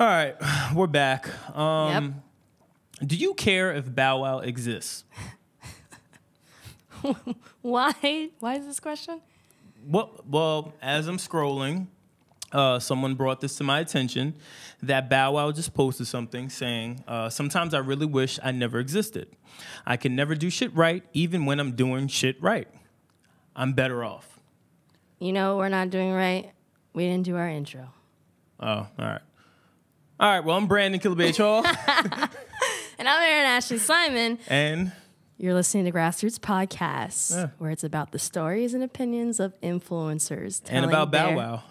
All right, we're back. Yep. Do you care if Bow Wow exists? Why? Why is this question? Well, as I'm scrolling, someone brought this to my attention that Bow Wow just posted something saying, sometimes I really wish I never existed. I can never do shit right, even when I'm doing shit right. I'm better off. You know what we're not doing right? We didn't do our intro. Oh, all right. All right, well, I'm Brandon Killabh Hall. And I'm Erin Ashley Simon. And you're listening to Grassroots Podcast, where it's about the stories and opinions of influencers. And about Bow Wow.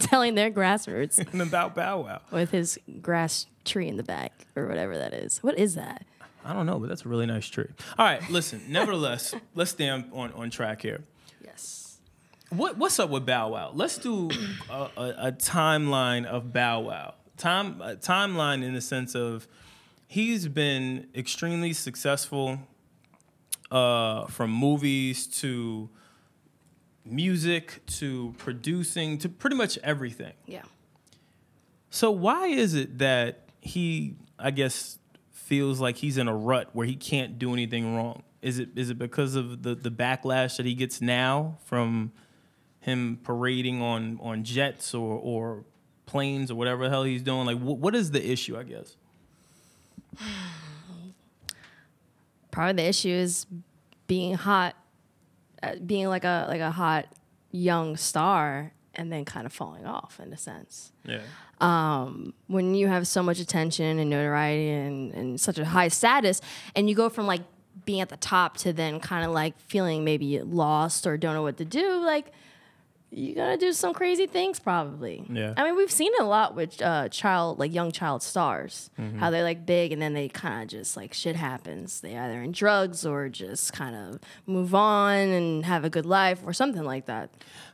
Telling their grassroots. And about Bow Wow. With his grass tree in the back, or whatever that is. What is that? I don't know, but that's a really nice tree. All right, listen, nevertheless, let's stay on track here. Yes. What's up with Bow Wow? Let's do a timeline of Bow Wow. A timeline in the sense of he's been extremely successful from movies to music to producing to pretty much everything. Yeah. So why is it that he, I guess, feels like he's in a rut where he can't do anything wrong? Is it because of the backlash that he gets now from him parading on jets or planes or whatever the hell he's doing? Like, what is the issue, I guess? Probably the issue is being hot, being like a hot young star, and then kind of falling off in a sense. Yeah. When you have so much attention and notoriety and such a high status, and you go from like being at the top to then kind of like feeling maybe lost or don't know what to do, like you're gonna do some crazy things probably. Yeah. I mean, we've seen it a lot with young child stars, how they're like big and then they kind of just like shit happens. They either in drugs or just kind of move on and have a good life or something like that.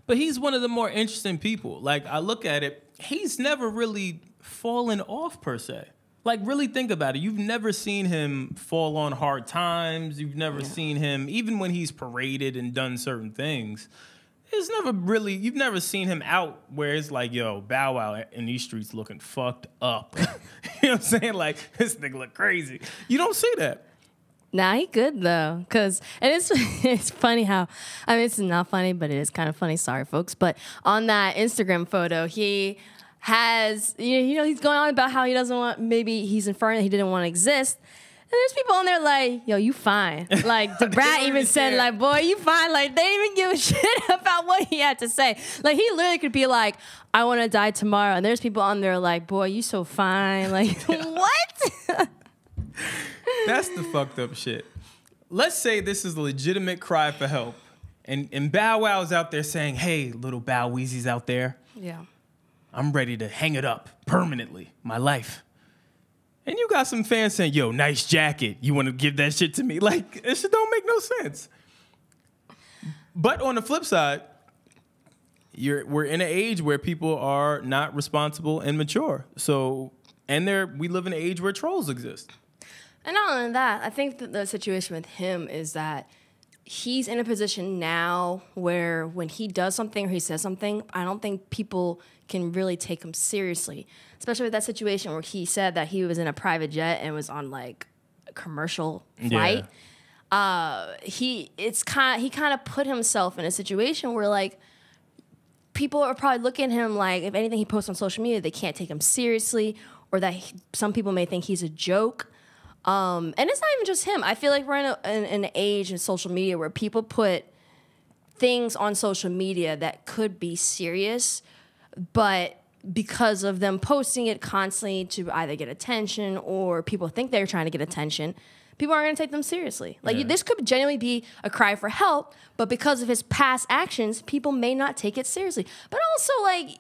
But he's one of the more interesting people. Like, I look at it, he's never really fallen off per se. Like, really think about it. You've never seen him fall on hard times. You've never seen him, even when he's paraded and done certain things, you've never seen him out where it's like, yo, Bow Wow in these streets looking fucked up. You know what I'm saying? Like, this nigga look crazy. You don't see that. Nah, he good though, and it's funny how, I mean, it's not funny, but it is kind of funny. Sorry, folks, but on that Instagram photo, he has, you know, he's going on about how he doesn't want, maybe he's inferring that he didn't want to exist. And there's people on there like, yo, you fine. Like, the brat even said, like, boy, you fine. Like, they didn't even give a shit about what he had to say. Like, he literally could be like, I want to die tomorrow. And there's people on there like, boy, you so fine. Like, what? That's the fucked up shit. Let's say this is a legitimate cry for help. And Bow Wow's out there saying, hey, little Bow Weezy's out there. Yeah. I'm ready to hang it up permanently, my life. And you got some fans saying, yo, nice jacket. You want to give that shit to me? Like, it shit don't make no sense. But on the flip side, we're in an age where people are not responsible and mature. So, we live in an age where trolls exist. And not only that, I think that the situation with him is that he's in a position now where when he does something or he says something, I don't think people can really take him seriously. Especially with that situation where he said that he was in a private jet and was on like a commercial flight. Yeah. He kind of put himself in a situation where like people are probably looking at him like if anything he posts on social media, they can't take him seriously, or that some people may think he's a joke. And it's not even just him. I feel like we're in an age in social media where people put things on social media that could be serious, but because of them posting it constantly to either get attention or people think they're trying to get attention, people aren't going to take them seriously. Like, this could genuinely be a cry for help, but because of his past actions, people may not take it seriously. But also, like,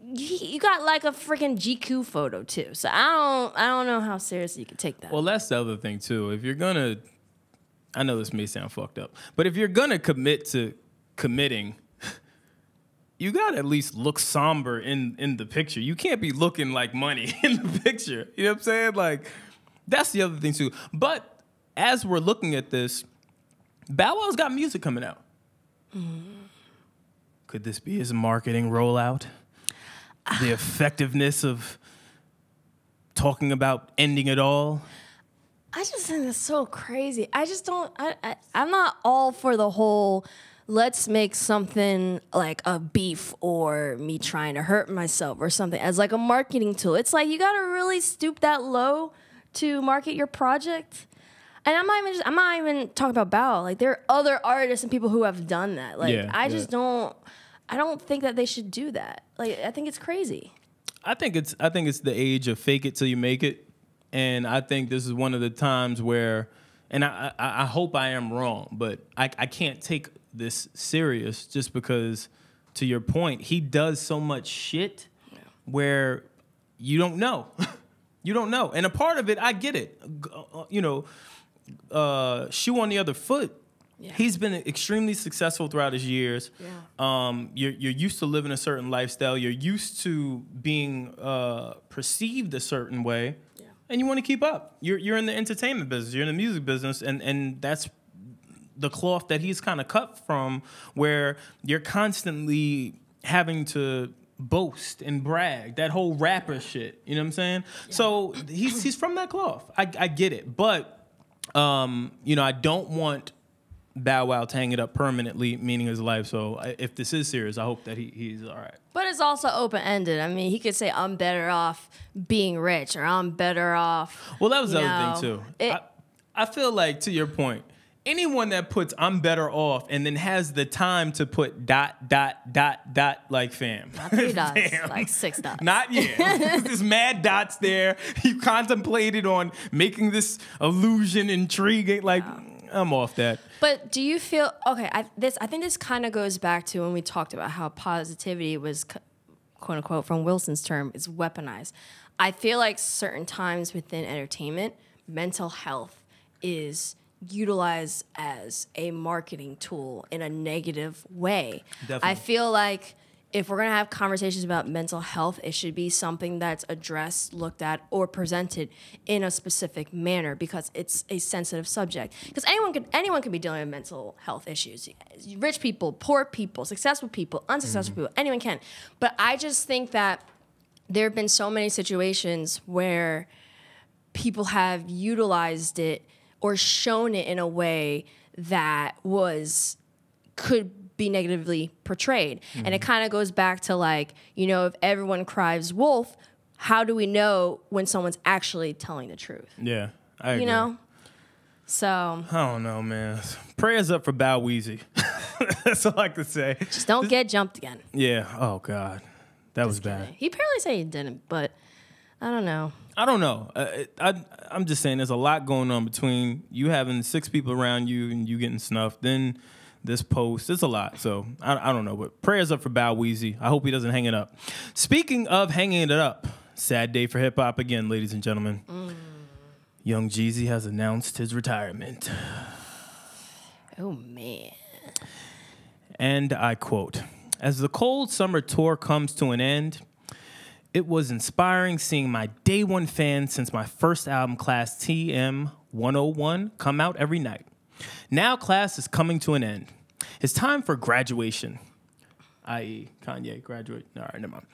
you got like a freaking GQ photo too, so I don't know how seriously you can take that. Well, that's the other thing too. If you're gonna, I know this may sound fucked up, but if you're gonna commit to committing, you gotta at least look somber in the picture. You can't be looking like money in the picture. You know what I'm saying? Like, that's the other thing too. But as we're looking at this, Bow Wow's got music coming out. Could this be his marketing rollout? The effectiveness of talking about ending it all. I just think it's so crazy. I just don't. I'm not all for the whole. Let's make something like a beef or me trying to hurt myself or something as like a marketing tool. It's like you gotta really stoop that low to market your project. And I'm not even talking about Bow. Like there are other artists and people who have done that. Like I don't think that they should do that. Like I think it's crazy. I think it's the age of fake it till you make it. And I think this is one of the times where, and I hope I am wrong, but I can't take this serious just because, to your point, he does so much shit where you don't know. You don't know. And a part of it, I get it. You know, shoe on the other foot. Yeah. He's been extremely successful throughout his years. Yeah. You're used to living a certain lifestyle. You're used to being perceived a certain way. And you want to keep up. You're in the entertainment business. You're in the music business, and that's the cloth that he's kind of cut from, where you're constantly having to boast and brag. That whole rapper shit. You know what I'm saying? Yeah. So he's from that cloth. I get it, but you know, I don't want Bow Wow to hang it up permanently, meaning his life. So if this is serious, I hope that he's all right. But it's also open-ended. I mean, he could say, I'm better off being rich, or I'm better off. Well, that was the other thing, too. I feel like, to your point, anyone that puts I'm better off and then has the time to put ... like fam. Not 3 dots, like 6 dots. Not, yeah. There's mad dots there. You contemplated on making this illusion intriguing. Like, I'm off that. But do you feel okay? I think this kind of goes back to when we talked about how positivity was, quote unquote, from Wilson's term, is weaponized. I feel like certain times within entertainment, mental health is utilized as a marketing tool in a negative way. Definitely. I feel like if we're going to have conversations about mental health, it should be something that's addressed, looked at, or presented in a specific manner, because it's a sensitive subject. Because anyone can be dealing with mental health issues. Rich people, poor people, successful people, unsuccessful people, anyone can. But I just think that there have been so many situations where people have utilized it or shown it in a way that could be negatively portrayed. And it kind of goes back to, like, you know, if everyone cries wolf, how do we know when someone's actually telling the truth? Yeah, I agree. You know? So I don't know, man. Prayers up for Bow Weezy. That's all I can say. Just don't get jumped again. Yeah. Oh, God. That was bad. He apparently said he didn't, but I don't know. I'm just saying there's a lot going on between you having 6 people around you and you getting snuffed. Then this post, it's a lot. So I don't know, but prayers up for Bow Weezy. I hope he doesn't hang it up. Speaking of hanging it up, sad day for hip hop again, ladies and gentlemen. Young Jeezy has announced his retirement. Oh, man. And I quote, "As the cold summer tour comes to an end, it was inspiring seeing my day one fans since my first album, Class TM 101, come out every night. Now class is coming to an end. It's time for graduation." I.e. Kanye graduate. All right, never mind.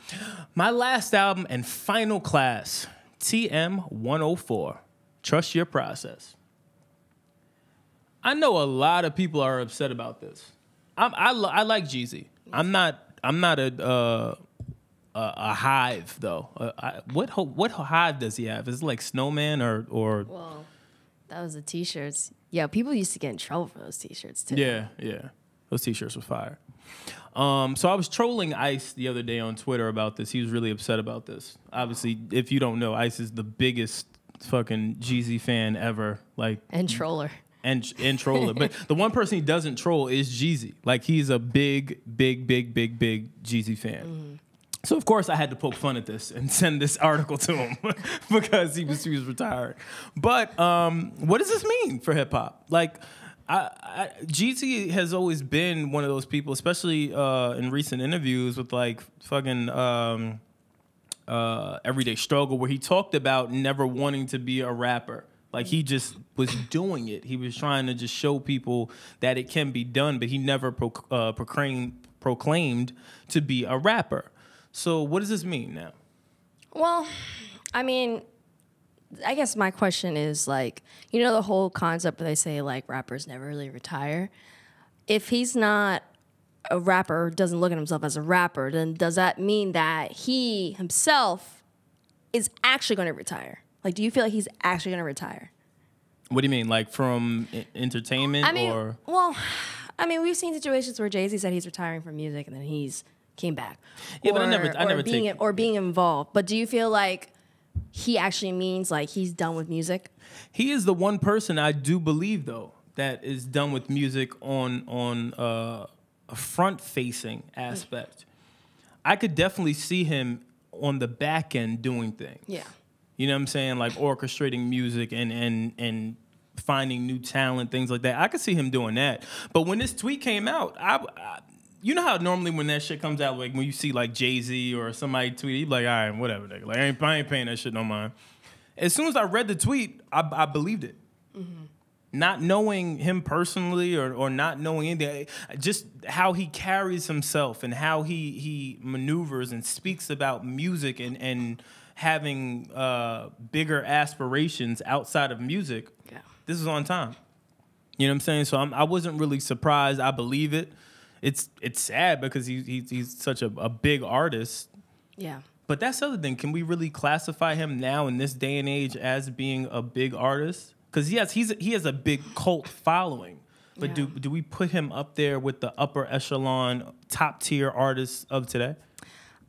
"My last album and final class, TM 104. Trust your process." I know a lot of people are upset about this. I like Jeezy. I'm not a hive though. What hive does he have? Is it like Snowman or? Well, that was the t-shirts. Yeah, people used to get in trouble for those t-shirts too. Yeah. Those t-shirts were fire. So I was trolling Ice the other day on Twitter about this. He was really upset about this. Obviously, if you don't know, Ice is the biggest fucking Jeezy fan ever. Like, and troller. And troller. But the one person he doesn't troll is Jeezy. Like, he's a big Jeezy fan. So, of course, I had to poke fun at this and send this article to him because he was retired. But what does this mean for hip-hop? Like, Jeezy has always been one of those people, especially in recent interviews with, like, fucking Everyday Struggle, where he talked about never wanting to be a rapper. Like, he just was doing it. He was trying to just show people that it can be done, but he never proclaimed to be a rapper. So what does this mean now? Well, I mean, I guess my question is like, you know, the whole concept where they say like rappers never really retire. If he's not a rapper, doesn't look at himself as a rapper, then does that mean that he himself is actually going to retire? Like, do you feel like he's actually going to retire? What do you mean, like from entertainment? We've seen situations where Jay-Z said he's retiring from music and then he's came back. Yeah, but I never being involved. But do you feel like he actually means like he's done with music? He is the one person I do believe though that is done with music on a front-facing aspect. I could definitely see him on the back end doing things. Yeah. You know what I'm saying? Like orchestrating music and finding new talent, things like that. I could see him doing that. But when this tweet came out, I you know how normally when that shit comes out, like when you see like Jay-Z or somebody tweet, you be like, all right, whatever, nigga. Like I ain't paying that shit no mind. As soon as I read the tweet, I believed it. Mm-hmm. Not knowing him personally or not knowing anything, just how he carries himself and how he maneuvers and speaks about music and having bigger aspirations outside of music. Yeah. This is on time. You know what I'm saying? So I wasn't really surprised. I believe it. It's sad because he's such a big artist. Yeah. But that's the other thing. Can we really classify him now in this day and age as being a big artist? Because yes, he has a big cult following. But yeah. do we put him up there with the upper echelon, top tier artists of today?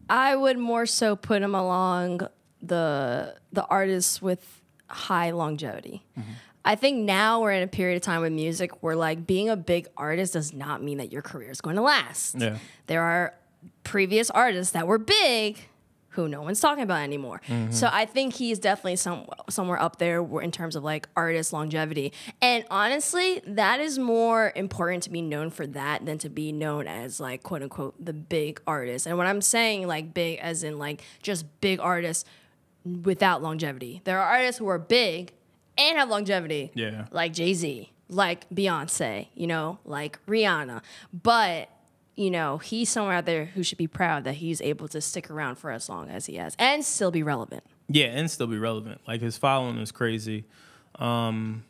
I would more so put him along the artists with high longevity. Mm-hmm. I think now we're in a period of time with music where like being a big artist does not mean that your career is going to last. Yeah. There are previous artists that were big who no one's talking about anymore. Mm-hmm. So I think he's definitely somewhere up there in terms of like artist longevity. And honestly, that is more important to be known for that than to be known as like quote unquote the big artist. And when I'm saying like big as in like just big artists without longevity. There are artists who are big and have longevity. Yeah. Like Jay-Z, like Beyonce, you know, like Rihanna. But you know, he's somewhere out there who should be proud that he's able to stick around for as long as he has and still be relevant. Yeah, and still be relevant. Like, his following is crazy. Do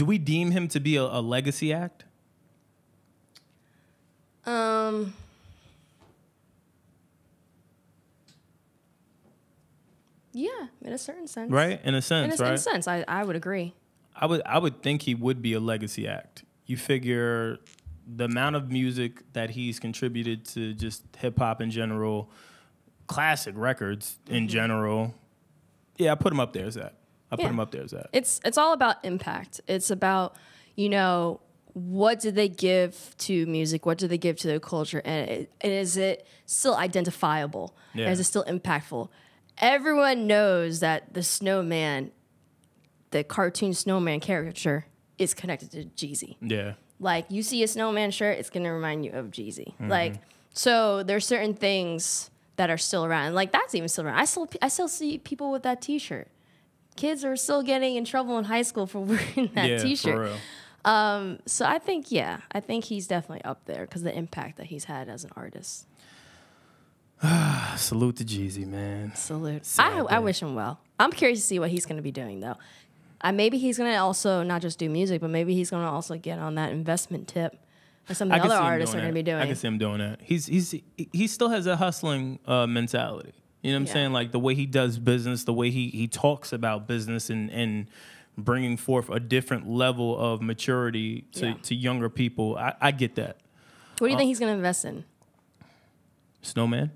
we deem him to be a legacy act? Yeah, in a certain sense. Right? In a sense, right? In a sense, I would agree. I would think he would be a legacy act. You figure the amount of music that he's contributed to just hip-hop in general, classic records in general. Yeah, I put him up there as that. Put him up there as that. It's all about impact. It's about, you know, what did they give to music? What did they give to the culture? And is it still identifiable? Yeah. Is it still impactful? Everyone knows that the snowman, the cartoon snowman caricature, is connected to Jeezy. Yeah. Like, you see a snowman shirt, it's going to remind you of Jeezy. Mm-hmm. Like, so there's certain things that are still around. Like, that's even still around. I still see people with that T-shirt. Kids are still getting in trouble in high school for wearing that T-shirt. For real. So I think he's definitely up there because the impact that he's had as an artist. Salute to Jeezy, man. Salute. I wish him well. I'm curious to see what he's going to be doing, though. Maybe he's going to also not just do music, but maybe he's going to also get on that investment tip like some of the other artists are going to be doing. I can see him doing that. He still has a hustling mentality. You know what I'm saying? Like, the way he does business, the way he talks about business and bringing forth a different level of maturity to younger people. I get that. What do you think he's going to invest in? Snowman?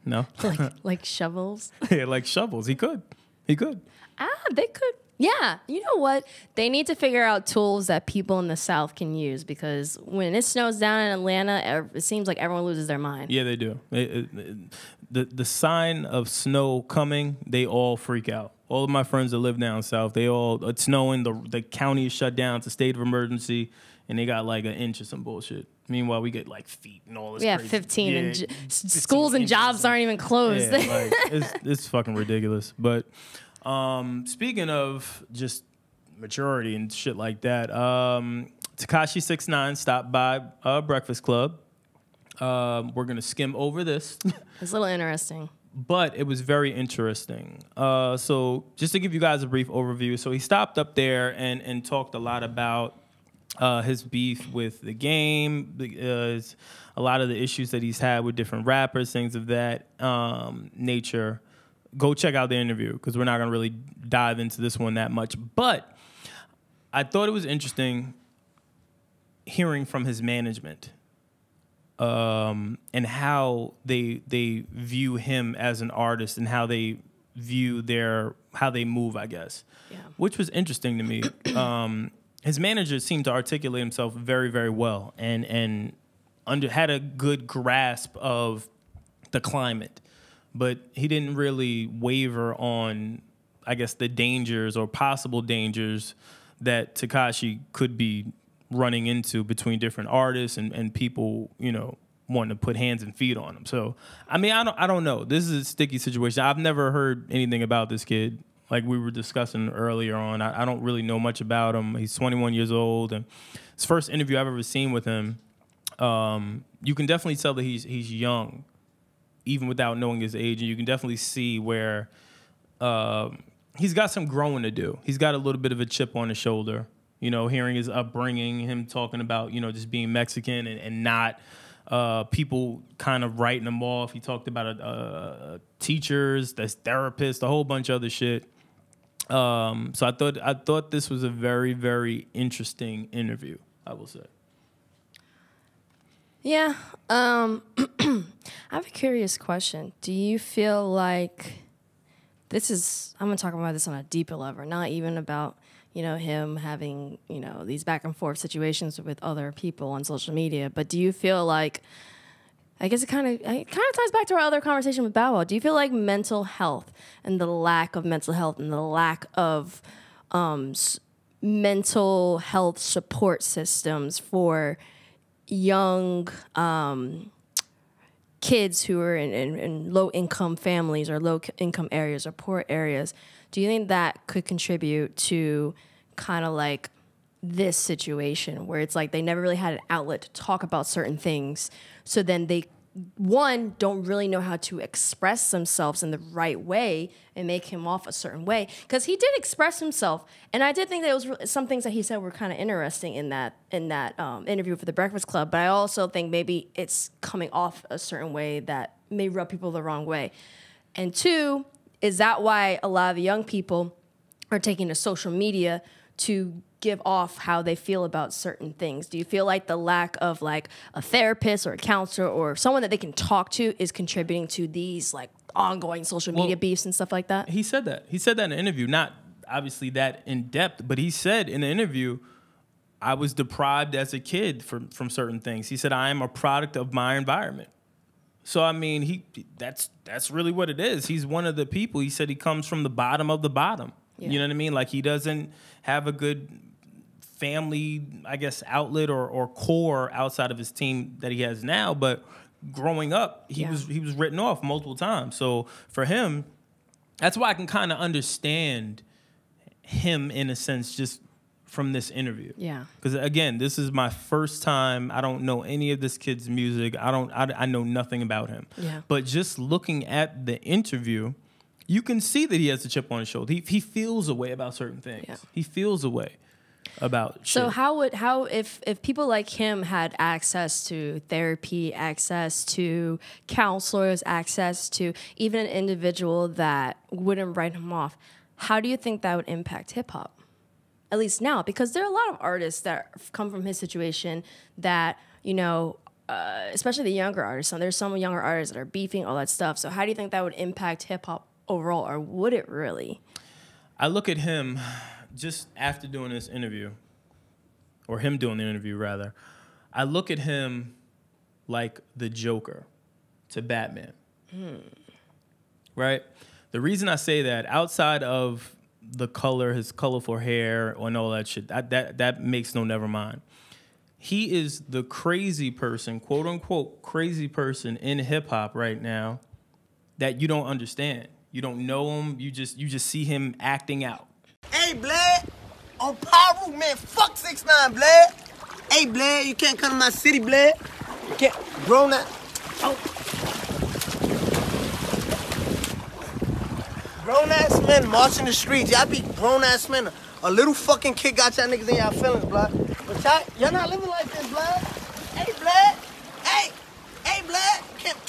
No. like shovels? Yeah, like shovels. He could. They could. Yeah. You know what? They need to figure out tools that people in the South can use because when it snows down in Atlanta, it seems like everyone loses their mind. Yeah, they do. The sign of snow coming, they all freak out. All of my friends that live down south, it's snowing. The county is shut down. It's a state of emergency, and they got like an inch of some bullshit. Meanwhile, we get like feet and all this. Yeah, crazy. 15. And schools and jobs aren't even closed. Yeah, like, it's fucking ridiculous. But speaking of just maturity and shit like that, Tekashi 6ix9ine stopped by Breakfast Club. We're gonna skim over this. It's a little interesting. But it was very interesting. So just to give you guys a brief overview, so he stopped up there and talked a lot about his beef with the game, a lot of the issues that he's had with different rappers, things of that nature. Go check out the interview because we're not going to really dive into this one that much. But I thought it was interesting hearing from his management and how they view him as an artist and how they view how they move, I guess, which was interesting to me. His manager seemed to articulate himself very, very well and had a good grasp of the climate, but he didn't really waver on, I guess, the dangers or possible dangers that Tekashi could be running into between different artists and people, wanting to put hands and feet on him. So, I mean, I don't know. This is a sticky situation. I've never heard anything about this kid. Like we were discussing earlier on, I don't really know much about him. He's 21 years old, and his first interview I've ever seen with him, you can definitely tell that he's young, even without knowing his age, and you can definitely see where he's got some growing to do. He's got a little bit of a chip on his shoulder. Hearing his upbringing, him talking about, just being Mexican and not people kind of writing him off. He talked about teachers, there's therapists, a whole bunch of other shit. So I thought this was a very, very interesting interview, I will say. Yeah. I have a curious question. Do you feel like I'm going to talk about this on a deeper level, not even about, him having, these back and forth situations with other people on social media, but do you feel like, I guess it kind of ties back to our other conversation with Bow Wow. Do you feel like mental health and the lack of mental health and the lack of mental health support systems for young kids who are in low-income families or low-income areas or poor areas, do you think that could contribute to kind of like this situation where it's like they never really had an outlet to talk about certain things, so then they, one, don't really know how to express themselves in the right way and make him off a certain way? Because he did express himself, and I did think that it was some things that he said were kind of interesting in that interview for The Breakfast Club, but I also think maybe it's coming off a certain way that may rub people the wrong way. And two, is that why a lot of the young people are taking to social media to give off how they feel about certain things? Do you feel like the lack of like a therapist or a counselor or someone that they can talk to is contributing to these like ongoing social media beefs and stuff like that? He said that. He said that in an interview, not obviously that in depth, but he said in the interview, I was deprived as a kid from certain things. He said, I am a product of my environment. So, I mean, that's really what it is. He's one of the people. He said he comes from the bottom of the bottom. Yeah. You know what I mean? Like, he doesn't have a good family, I guess, outlet or core outside of his team that he has now. But growing up, he was written off multiple times. So, for him, that's why I can kind of understand him in a sense just from this interview. Yeah. Because again, this is my first time. I don't know any of this kid's music. I know nothing about him. Yeah. But just looking at the interview, you can see that he has a chip on his shoulder. He feels a way about certain things. Yeah. He feels a way about shit. So if people like him had access to therapy, access to counselors, access to even an individual that wouldn't write him off, how do you think that would impact hip hop? At least now, because there are a lot of artists that come from his situation that, especially the younger artists. So there's some younger artists that are beefing, all that stuff. So how do you think that would impact hip hop overall, or would it really? I look at him just after doing this interview, or him doing the interview rather. I look at him like the Joker to Batman. Right? The reason I say that, outside of the color, his colorful hair, and all that shit, that makes no never mind. He is the crazy person, quote unquote crazy person in hip hop right now that you don't understand. You don't know him. You just see him acting out. Hey, Blad, on Paru, man, fuck 6ix9ine, Blad. Hey, Blad, you can't come to my city, Blad. You can't, grown up. Oh. grown-ass men marching the streets. Y'all be grown-ass men. A little fucking kid got y'all niggas in y'all feelings, blood. But y'all not living like this, blood. Hey, blood. Hey, blood.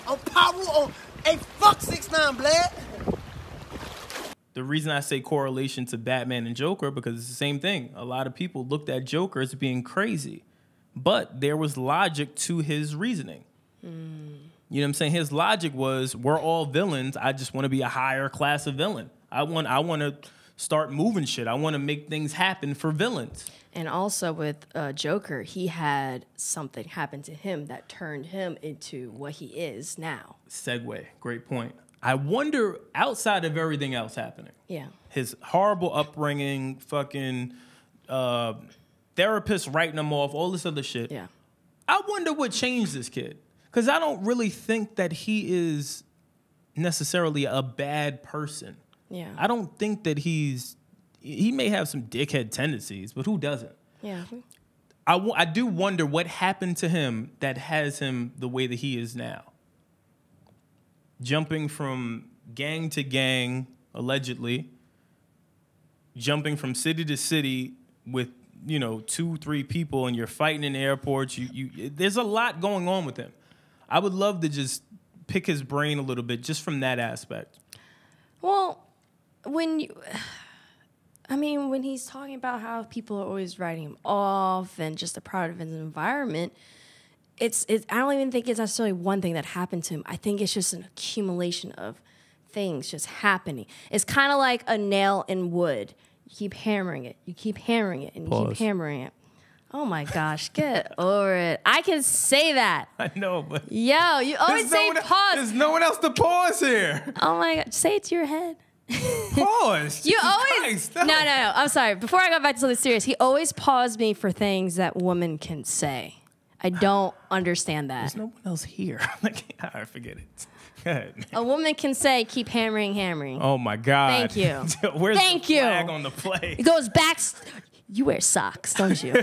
On Paru, hey, fuck 6ix9ine, blood. The reason I say correlation to Batman and Joker, because it's the same thing. A lot of people looked at Joker as being crazy, but there was logic to his reasoning. You know what I'm saying? His logic was, we're all villains. I just want to be a higher class of villain. I want to start moving shit. I want to make things happen for villains. And also with Joker, he had something happen to him that turned him into what he is now. Segue. Great point. I wonder, outside of everything else happening, his horrible upbringing, fucking therapists writing him off, all this other shit. Yeah. I wonder what changed this kid. Because I don't really think that he is necessarily a bad person. Yeah. I don't think that he may have some dickhead tendencies, but who doesn't? Yeah. I do wonder what happened to him that has him the way that he is now. Jumping from gang to gang, allegedly. Jumping from city to city with, 2-3 people, and you're fighting in airports. There's a lot going on with him. I would love to just pick his brain a little bit just from that aspect. Well, when he's talking about how people are always writing him off and just a part of his environment, I don't even think it's necessarily one thing that happened to him. I think it's just an accumulation of things just happening. It's kind of like a nail in wood. You keep hammering it, and you keep hammering it. Oh my gosh, get over it. I can say that. I know, but... Yo, you always say pause. There's no one else to pause here. Oh my God, say it to your head. Pause. You always... No. I'm sorry. Before I go back to something serious, he always paused me for things that women can say. I don't understand that. There's no one else here. All right, forget it. Go ahead. A woman can say, keep hammering. Oh my God. Thank you. Where's the flag on the play? It goes back... You wear socks, don't you?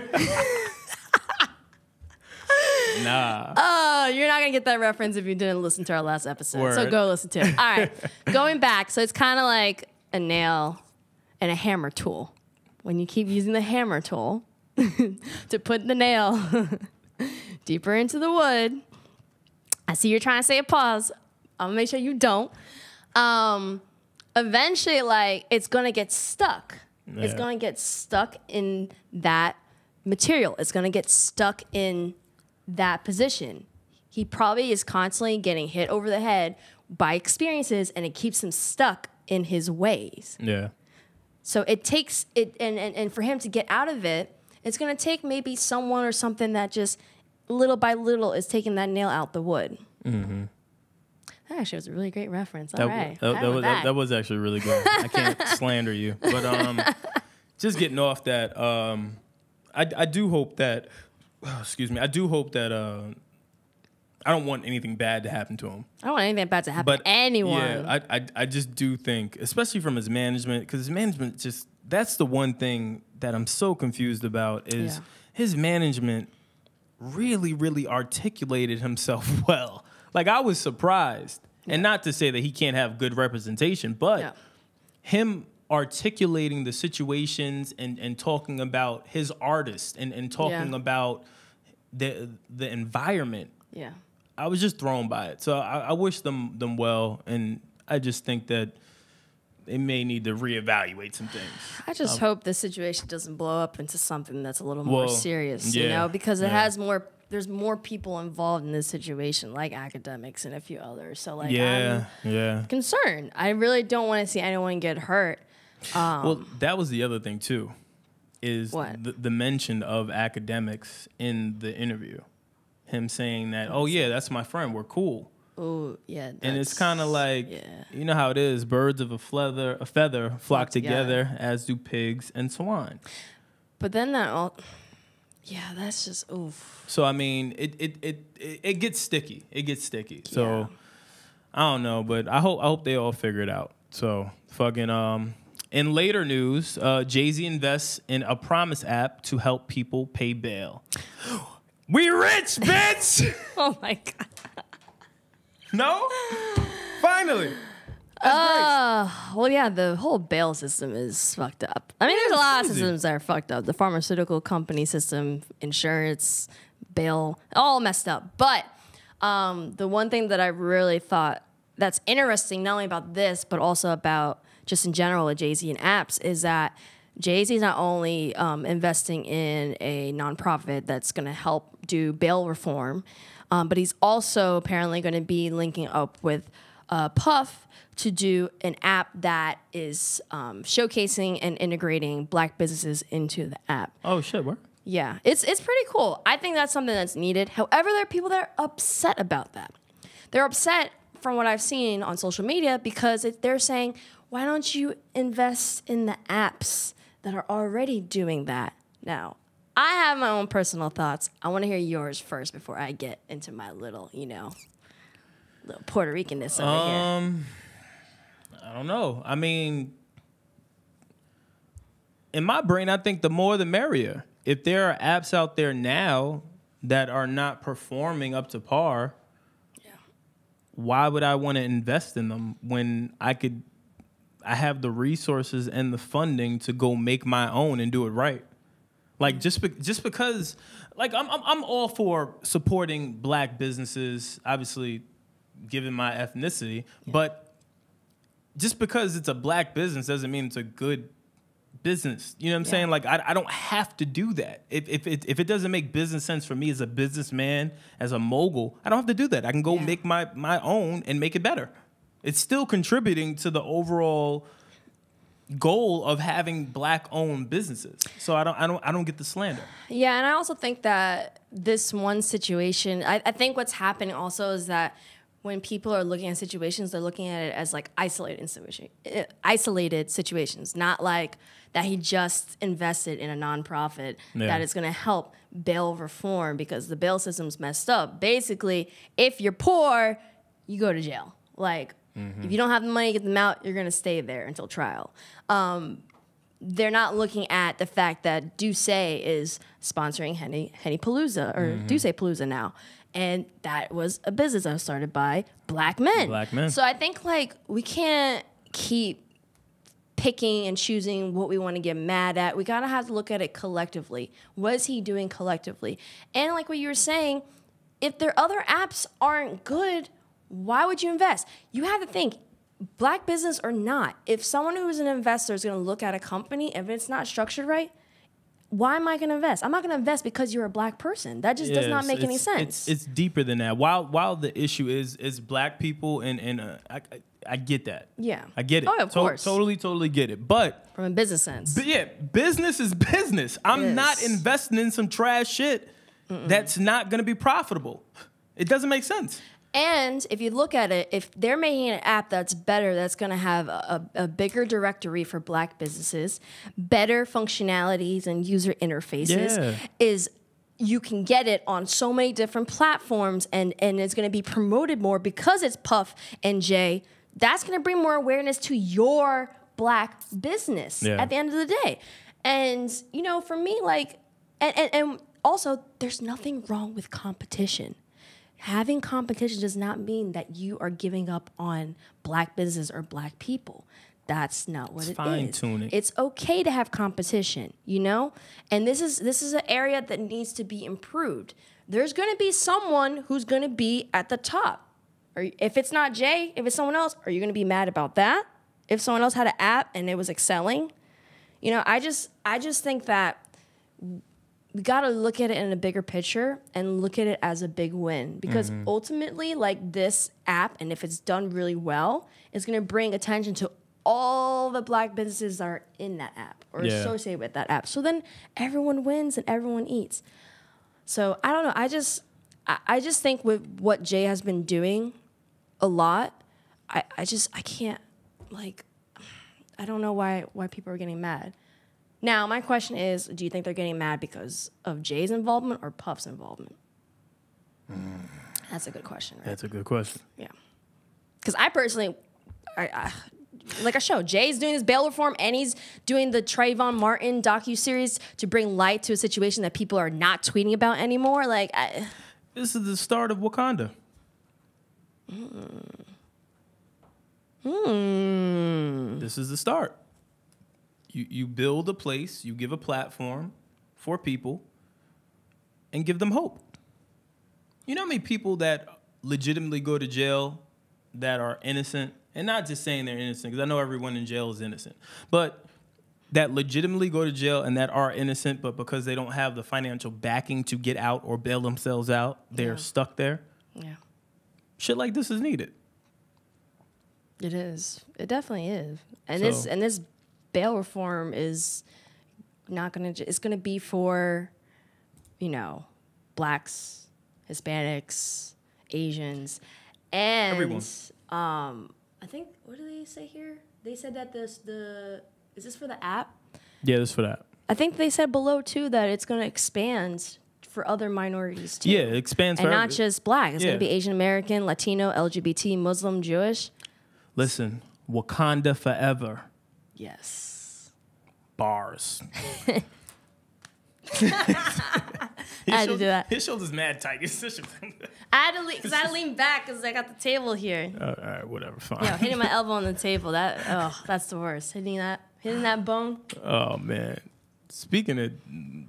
Nah. Oh, you're not going to get that reference if you didn't listen to our last episode. Word. So go listen to it. All right. Going back. So it's kind of like a nail and a hammer tool. When you keep using the hammer tool to put the nail deeper into the wood. I see you're trying to say a pause. I'm going to make sure you don't. Eventually, it's going to get stuck. Yeah. It's going to get stuck in that material. It's going to get stuck in that position. He probably is constantly getting hit over the head by experiences, and it keeps him stuck in his ways. Yeah. So it takes it, and for him to get out of it, it's going to take maybe someone or something that just little by little is taking that nail out the wood. Mm-hmm. That actually was a really great reference. All right. That was actually really good. I can't slander you. But just getting off that, I do hope that, I do hope that I don't want anything bad to happen to him. I don't want anything bad to happen to anyone. Yeah, I just do think, especially from his management, because his management just, that's the one thing that I'm so confused about is his management really, really articulated himself well. Like, I was surprised. And not to say that he can't have good representation, but him articulating the situations and talking about his artist and talking about the environment. Yeah. I was just thrown by it. So I wish them well, and I just think that they may need to reevaluate some things. I just hope the situation doesn't blow up into something that's a little more serious, you know, because it has more... There's more people involved in this situation, like academics and a few others. So, I'm concerned. I really don't want to see anyone get hurt. Well, that was the other thing, too, is the mention of academics in the interview. Him saying that, oh, yeah, that's my friend. We're cool. Oh, yeah. And it's kind of like, you know how it is. Birds of a feather flock together, as do pigs and swine. But then that all... Yeah, that's just oof. So I mean, it gets sticky. It gets sticky. So I don't know, but I hope they all figure it out. So fucking in later news, Jeezy invests in a promise app to help people pay bail. We rich, bitch. Oh my God. No? Finally. Well, yeah, the whole bail system is fucked up. I mean, there's a lot of systems that are fucked up. The pharmaceutical company system, insurance, bail, all messed up. But the one thing that I really thought that's interesting, not only about this, but also about just in general with Jay-Z and apps, is that Jay-Z is not only investing in a nonprofit that's going to help do bail reform, but he's also apparently going to be linking up with Puff to do an app that is showcasing and integrating black businesses into the app. Oh, shit, what? Yeah, it's pretty cool. I think that's something that's needed. However, there are people that are upset about that. They're upset from what I've seen on social media because they're saying, why don't you invest in the apps that are already doing that? Now, I have my own personal thoughts. I want to hear yours first before I get into my little, little Puerto Ricanness over here. I don't know. I mean, in my brain, I think the more the merrier. If there are apps out there now that are not performing up to par, why would I want to invest in them when I have the resources and the funding to go make my own and do it right? Like just because, like I'm all for supporting black businesses, obviously, given my ethnicity, but just because it's a black business doesn't mean it's a good business. You know what I'm saying? Like I don't have to do that. If it doesn't make business sense for me as a businessman, as a mogul, I don't have to do that. I can go make my own and make it better. It's still contributing to the overall goal of having black-owned businesses. So I don't get the slander. Yeah, and I also think that this one situation, I think what's happening also is that when people are looking at situations, they're looking at it as like isolated situations, not like that he just invested in a nonprofit that is going to help bail reform because the bail system's messed up. Basically, if you're poor, you go to jail. Like, if you don't have the money to get them out, you're going to stay there until trial. They're not looking at the fact that Duce is sponsoring Henny Palooza, or Duce Palooza now. And that was a business that was started by black men. Black men. So I think, like, we can't keep picking and choosing what we want to get mad at. We got to have to look at it collectively. What is he doing collectively? And like what you were saying, if their other apps aren't good, why would you invest? You have to think, black business or not, if someone who is an investor is going to look at a company, if it's not structured right, why am I going to invest? I'm not going to invest because you're a black person. That just does not make any sense. It's deeper than that. While the issue is black people, and I get that. Yeah. I get it. Oh, of course. Totally get it. But from a business sense. But yeah, business is business. I'm not investing in some trash shit that's not going to be profitable. It doesn't make sense. And if you look at it, if they're making an app that's better, that's going to have a bigger directory for black businesses, better functionalities and user interfaces, is you can get it on so many different platforms and it's going to be promoted more because it's Puff and Jay. That's going to bring more awareness to your black business at the end of the day. And, for me, like, and also, there's nothing wrong with competition. Having competition does not mean that you are giving up on black business or black people. That's not what it is. Fine-tuning. It's okay to have competition, And this is an area that needs to be improved. There's going to be someone who's going to be at the top. Or if it's not Jay, if it's someone else, are you going to be mad about that? If someone else had an app and it was excelling? I just think that we got to look at it in a bigger picture and look at it as a big win because ultimately, like, this app, and if it's done really well, it's going to bring attention to all the black businesses that are in that app or associated with that app. So then everyone wins and everyone eats. So I don't know. I just think with what Jay has been doing a lot, I can't, like, I don't know why people are getting mad. Now, my question is, do you think they're getting mad because of Jay's involvement or Puff's involvement? That's a good question, right? That's a good question. Yeah. Because I personally, like I showed, Jay's doing his bail reform and he's doing the Trayvon Martin docuseries to bring light to a situation that people are not tweeting about anymore. Like, this is the start of This is the start. You build a place, you give a platform for people, and give them hope. You know how many people that legitimately go to jail that are innocent? And not just saying they're innocent, because I know everyone in jail is innocent. But that legitimately go to jail and that are innocent, but because they don't have the financial backing to get out or bail themselves out, they're stuck there. Yeah. Shit like this is needed. It is. It definitely is. And So- this bail reform is not going to, it's going to be for, you know, blacks, Hispanics, Asians, and Everyone. I think, what do they say here? They said that is this for the app? Yeah, this for that. I think they said below too that it's going to expand for other minorities too. Yeah, it expands and for not just black. It's going Yeah. to be Asian American, Latino, LGBT, Muslim, Jewish. Listen, Wakanda forever. Yes. Bars. I had to do that. His shoulder's mad tight. I had to lean back because I got the table here. All right, whatever, fine. Yo, hitting my elbow on the table. That's the worst. Hitting that bone. Oh, man. Speaking of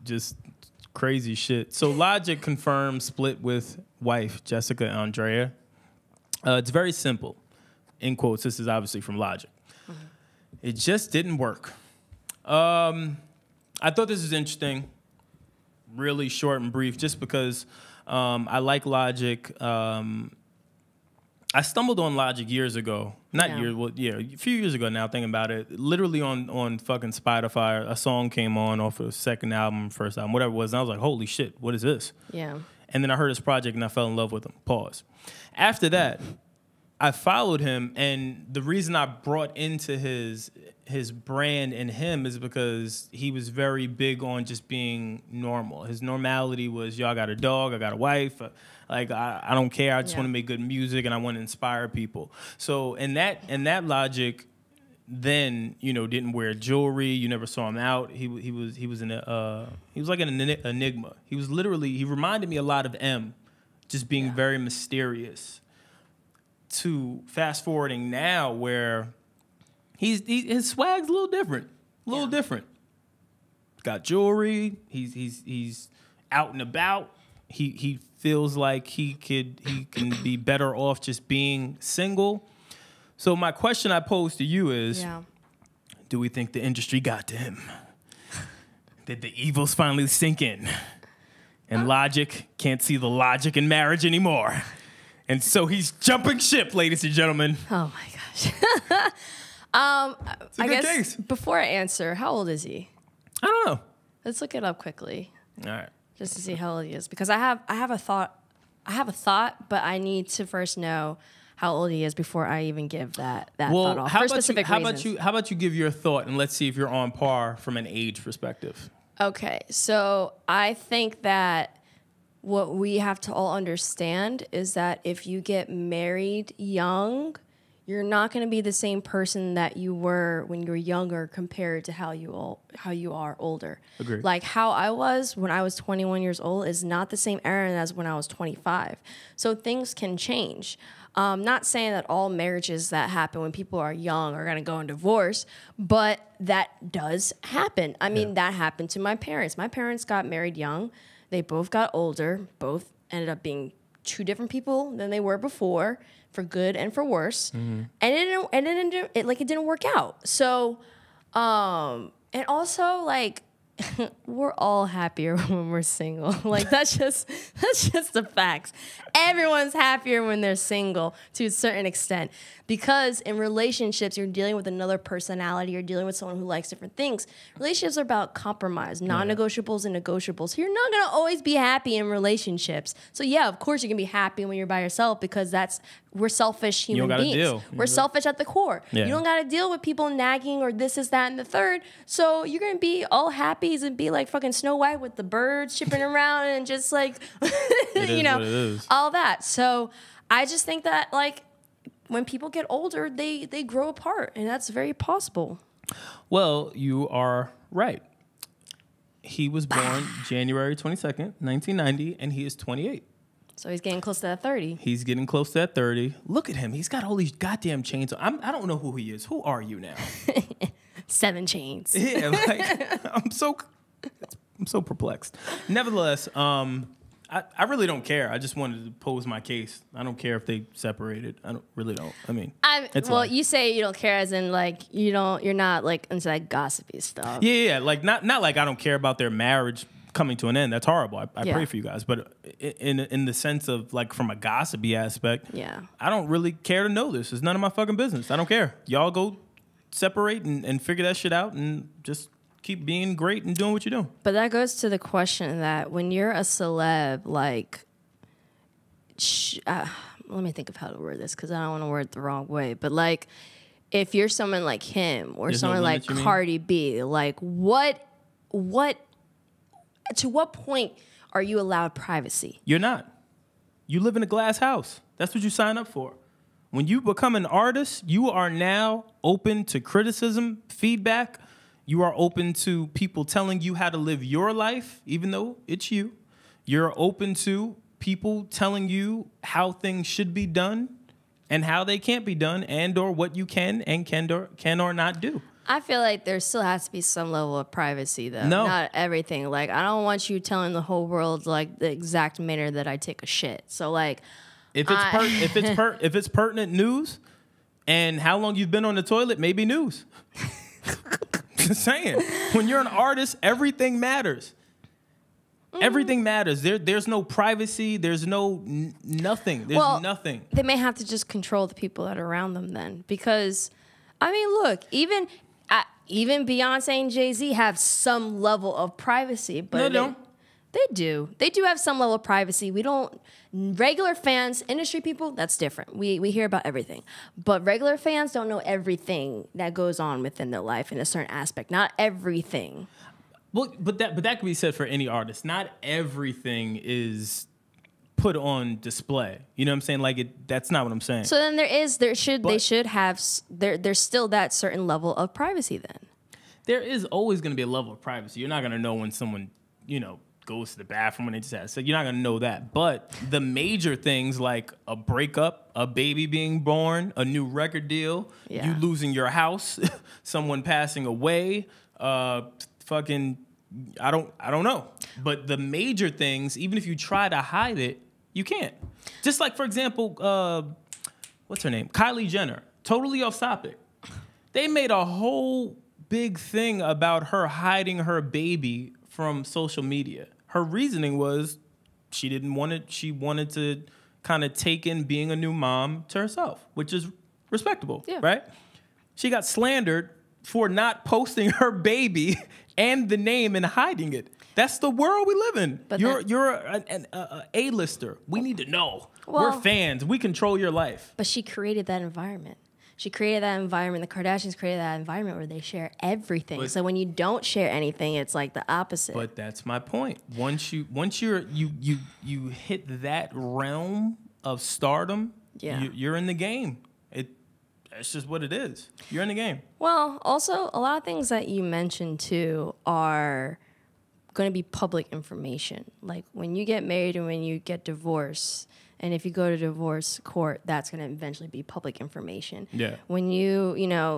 just crazy shit. So Logic confirmed split with wife, Jessica Andrea. It's very simple. In quotes, this is obviously from Logic. Mm-hmm. It just didn't work. I thought this was interesting. Really short and brief, just because I like Logic. I stumbled on Logic years ago. A few years ago now, thinking about it. Literally on fucking Spotify, a song came on off of second album, first album, whatever it was, and I was like, holy shit, what is this? Yeah. And then I heard his project and I fell in love with him. Pause. After that, I followed him, and the reason I brought into his brand and him is because he was very big on just being normal. His normality was, yo, I got a dog, I got a wife, like I don't care. I just want to make good music and I want to inspire people. So in that logic, then didn't wear jewelry. You never saw him out. He was like an enigma. He reminded me a lot of M, just being very mysterious. To fast forwarding now, where his swag's a little different, different. Got jewelry. He's out and about. He feels like he can be better off just being single. So my question I pose to you is, do we think the industry got to him? Did the evils finally sink in? And Logic can't see the logic in marriage anymore. And so he's jumping ship, ladies and gentlemen. Oh my gosh. I guess case. before I answer, how old is he? I don't know. Let's look it up quickly. All right. Just to see how old he is, because I have a thought, but I need to first know how old he is before I even give that thought off. How For specific reasons. about you give your thought and let's see if you're on par from an age perspective. Okay, so I think that what we have to all understand is that if you get married young, you're not going to be the same person that you were when you were younger compared to how you are older. Agreed. Like how I was when I was 21 years old is not the same Erin as when I was 25. So things can change. Not saying that all marriages that happen when people are young are going to go in divorce, but that does happen. I mean, that happened to my parents. My parents got married young. They both got older. Both ended up being two different people than they were before, for good and for worse. Mm-hmm. And it didn't work out. So, and also like we're all happier when we're single. Like that's just the facts. Everyone's happier when they're single to a certain extent, because in relationships you're dealing with another personality. You're dealing with someone who likes different things. Relationships are about compromise, non-negotiables and negotiables. You're not gonna always be happy in relationships. So yeah, of course you can be happy when you're by yourself, because we're selfish human beings. Deal. We're selfish at the core. Yeah. You don't got to deal with people nagging or this is that and the third. So you're gonna be all happy and be like fucking Snow White with the birds chipping around and just like all that. So I just think that like when people get older, they grow apart, and that's very possible. Well, you are right. He was born January 22nd, 1990, and he is 28. So he's getting close to that 30. He's getting close to that 30. Look at him. He's got all these goddamn chains. I don't know who he is. Who are you now? 7 chains. Yeah, like I'm so perplexed. Nevertheless, I really don't care. I just wanted to pose my case. I don't care if they separated. I don't. I mean, well, you say you don't care as in like you're not like into that gossipy stuff. Yeah. Like not like I don't care about their marriage coming to an end. That's horrible. I pray for you guys. But in the sense of like from a gossipy aspect, I don't really care to know this. It's none of my fucking business. I don't care. Y'all go separate and figure that shit out and just keep being great and doing what you're doing. But that goes to the question that when you're a celeb, like, let me think of how to word this because I don't want to word it the wrong way. But like, if you're someone like him or someone like Cardi B, like what to what point are you allowed privacy? You're not. You live in a glass house. That's what you sign up for. When you become an artist, you are now open to criticism, feedback. You are open to people telling you how to live your life, even though it's you. You're open to people telling you how things should be done and how they can't be done and or what you can or not do. I feel like there still has to be some level of privacy, though. No. Not everything. Like, I don't want you telling the whole world, like, the exact manner that I take a shit. So, like... If it's pertinent news and how long you've been on the toilet, maybe news. Just saying. When you're an artist, everything matters. Everything matters. There's no privacy. There's nothing. There's nothing. They may have to just control the people that are around them then. Because, I mean, look, even Beyonce and Jay-Z have some level of privacy. But no, they don't. They do. They do have some level of privacy. We don't... Regular fans, industry people, that's different. We hear about everything. But regular fans don't know everything that goes on within their life in a certain aspect. Not everything. Well, but that could be said for any artist. Not everything is put on display. You know what I'm saying? Like that's not what I'm saying. So then there's still that certain level of privacy then. There is always going to be a level of privacy. You're not going to know when someone, goes to the bathroom when they just have. So you're not going to know that. But the major things like a breakup, a baby being born, a new record deal, you losing your house, someone passing away, fucking, I don't know. But the major things, even if you try to hide it, you can't. Just like, for example, what's her name? Kylie Jenner. Totally off topic. They made a whole big thing about her hiding her baby from social media. Her reasoning was she wanted to kind of take in being a new mom to herself, which is respectable, right? She got slandered for not posting her baby and the name and hiding it. That's the world we live in. But you're an A-lister. We need to know. We're fans. We control your life. But she created that environment. She created that environment. The Kardashians created that environment where they share everything. So when you don't share anything, it's like the opposite. But that's my point. Once you hit that realm of stardom, you're in the game. It's just what it is. You're in the game. Well, also a lot of things that you mentioned too are going to be public information. Like when you get married and when you get divorced. And if you go to divorce court, that's going to eventually be public information. Yeah. When you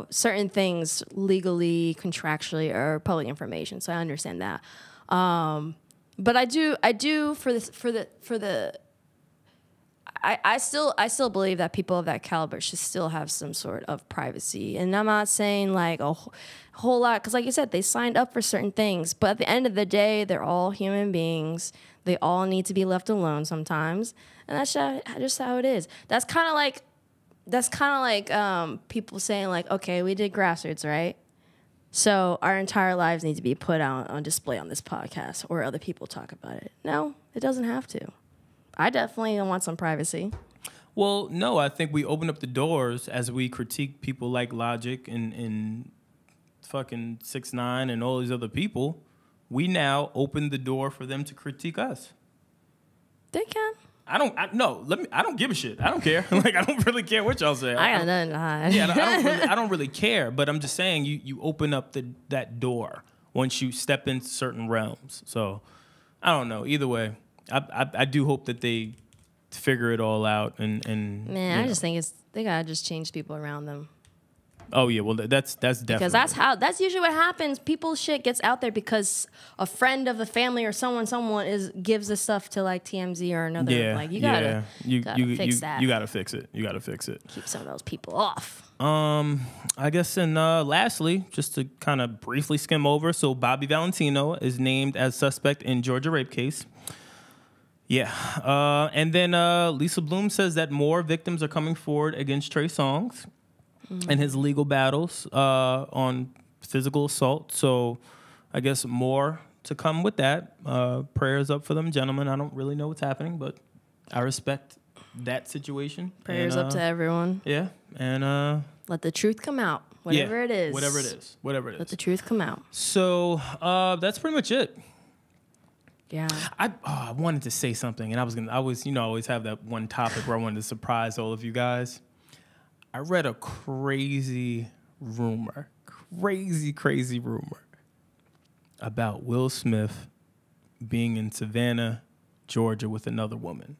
certain things legally, contractually are public information. So I understand that. But I do I still believe that people of that caliber should still have some sort of privacy. And I'm not saying like a whole lot, because like you said, they signed up for certain things. But at the end of the day, they're all human beings. They all need to be left alone sometimes. And that's just how it is. That's kind of like people saying like, okay, we did grassroots, right? So our entire lives need to be put out on display on this podcast or other people talk about it. No, it doesn't have to. I definitely want some privacy. Well, no, I think we open up the doors as we critique people like Logic and fucking 6ix9ine and all these other people. We now open the door for them to critique us. They can. I don't give a shit. I don't care. Like, I don't really care what y'all say. I got nothing to hide. Yeah, I don't really care. But I'm just saying, you open up that door once you step into certain realms. So, I don't know. Either way, I do hope that they figure it all out. And man, I just think they gotta just change people around them. Oh yeah, well that's definitely, because that's usually what happens. People's shit gets out there because a friend of the family or someone gives this stuff to like TMZ or another. Like you gotta fix that. You gotta fix it. You gotta fix it. Keep some of those people off. I guess, and lastly, just to kind of briefly skim over, so Bobby Valentino is named as suspect in Georgia rape case. Yeah, and then Lisa Bloom says that more victims are coming forward against Trey Songz and his legal battles on physical assault. So I guess more to come with that. Prayers up for them, gentlemen. I don't really know what's happening, but I respect that situation. Prayers up to everyone. Yeah, and let the truth come out. Whatever it is. Whatever it is. Whatever it is. Let the truth come out. So that's pretty much it. Yeah. I wanted to say something, and I always have that one topic where I wanted to surprise all of you guys. I read a crazy rumor about Will Smith being in Savannah, Georgia with another woman.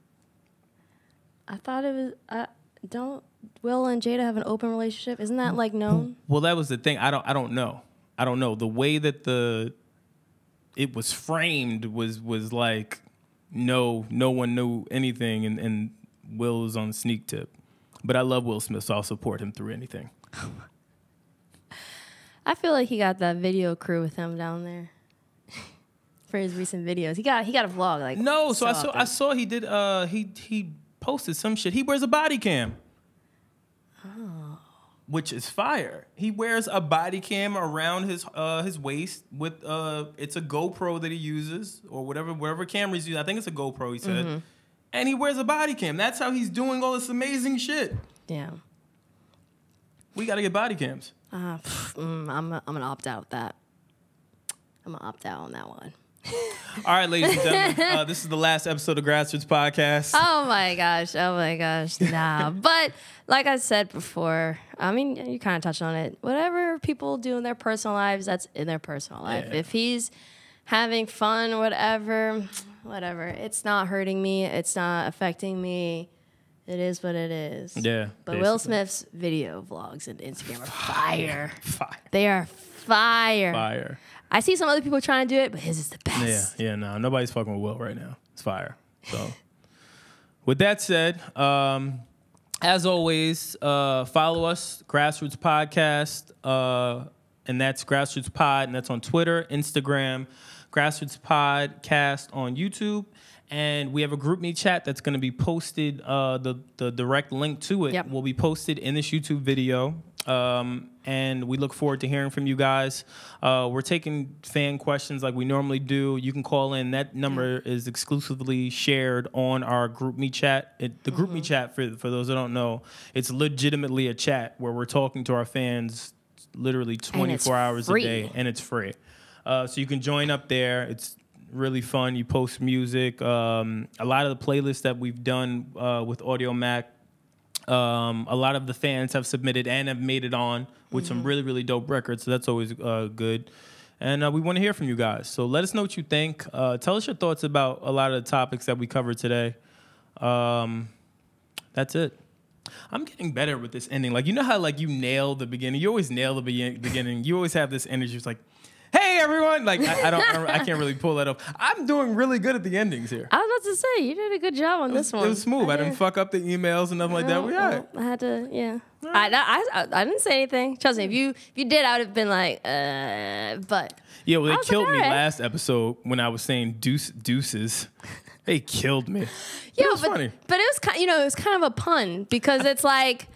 I thought it was, don't Will and Jada have an open relationship? Isn't that like known? Well, that was the thing. I don't know. The way that it was framed was like no one knew anything, and Will was on sneak tip. But I love Will Smith, so I'll support him through anything. I feel like he got that video crew with him down there for his recent videos. He got a vlog like no. So I saw he did. He posted some shit. He wears a body cam. Oh. Which is fire. He wears a body cam around his waist with it's a GoPro that he uses or whatever camera he's using. I think it's a GoPro. He said. Mm-hmm. And he wears a body cam. That's how he's doing all this amazing shit. Yeah. We got to get body cams. I'm gonna opt out with that. I'm gonna opt out on that one. All right, ladies and gentlemen, this is the last episode of Grassroots Podcast. Oh my gosh. Nah. But like I said before, I mean, you kind of touched on it. Whatever people do in their personal lives, that's in their personal life. Yeah. If he's having fun, whatever. It's not hurting me. It's not affecting me. It is what it is. Yeah. But basically. Will Smith's video vlogs and Instagram are fire. They are fire. I see some other people trying to do it, but his is the best. Yeah, no. Nobody's fucking with Will right now. It's fire. So, with that said, as always, follow us, Grassroots Podcast, and that's Grassroots Pod, and that's on Twitter, Instagram, Grassroots Podcast on YouTube, and we have a GroupMe chat that's going to be posted. The direct link to it will be posted in this YouTube video, and we look forward to hearing from you guys. We're taking fan questions like we normally do. You can call in. That number is exclusively shared on our GroupMe chat. The GroupMe chat, for those that don't know, it's legitimately a chat where we're talking to our fans literally 24 hours a day, and it's free. So you can join up there. It's really fun. You post music. A lot of the playlists that we've done with Audio Mac, a lot of the fans have submitted and have made it on with some really, really dope records. So that's always good. And we want to hear from you guys. So let us know what you think. Tell us your thoughts about a lot of the topics that we covered today. That's it. I'm getting better with this ending. Like, you know how like you nail the beginning? You always nail the beginning. You always have this energy. It's like, hey everyone! Like I can't really pull that off. I'm doing really good at the endings here. I was about to say you did a good job on this one. It was smooth. I didn't fuck up the emails and nothing like that. I had to, yeah. I didn't say anything. Trust me, if you did, I would have been like, but yeah. Well, they killed me last episode when I was saying deuces. They killed me. Yeah, it was funny. But it was it was kind of a pun because it's like.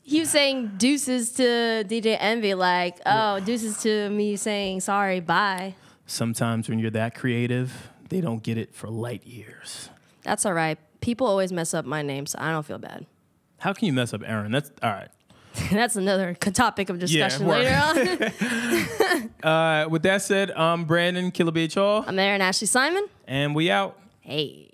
He was saying deuces to DJ Envy, like, oh, deuces to me saying sorry, bye. Sometimes when you're that creative, they don't get it for light years. That's all right. People always mess up my name, so I don't feel bad. How can you mess up Erin? That's all right. That's another topic of discussion later on. With that said, I'm Brandon Killabh. I'm Erin Ashley Simon. And we out. Hey.